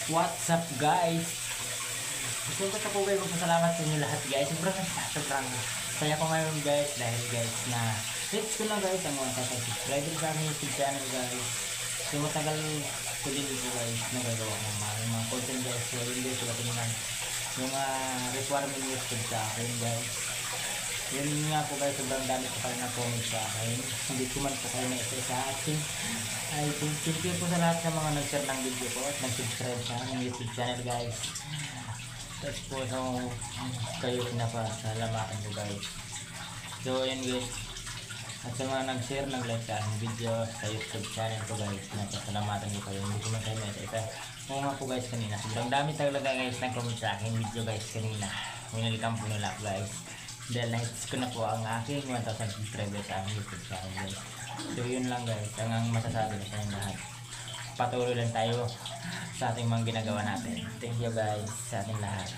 What's up guys? Gusto ko po kayo magpasalamat sa inyo lahat guys. Sobrang saya ko ngayon guys dahil guys na hits ko na guys ang mga subscriber sa aking YouTube channel guys. So matagal ko din ito guys nagagawa ng mga content guys. So hindi sila tingnan yung requirement YouTube sa akin guys. Yun nga po guys, sobrang dami po kayo na-comment sa akin. Hindi ko man po kayo na-isa sa akin. Ay, thank you po sa lahat ng mga nag-share ng video ko at nag-subscribe sa aking YouTube channel guys. Tapos po so, kayo pinapasalamatan ko guys. So yun guys. At sa mga nag-share, nag-like sa aking video sa YouTube channel ko guys, pinapasalamatan ko kayo. Hindi ko man kayo na-isa. Oo nga po guys kanina. Sobrang dami talaga guys nag-comment sa aking video guys kanina. Winalikan po nila guys. Dahil na-hits ko na po ang aking 1,000 subscribers sa aking YouTube channel guys. So yun lang guys, ang masasabi na sa inyo lahat. Patuloy lang tayo sa ating mga ginagawa natin. Thank you guys sa ating lahat.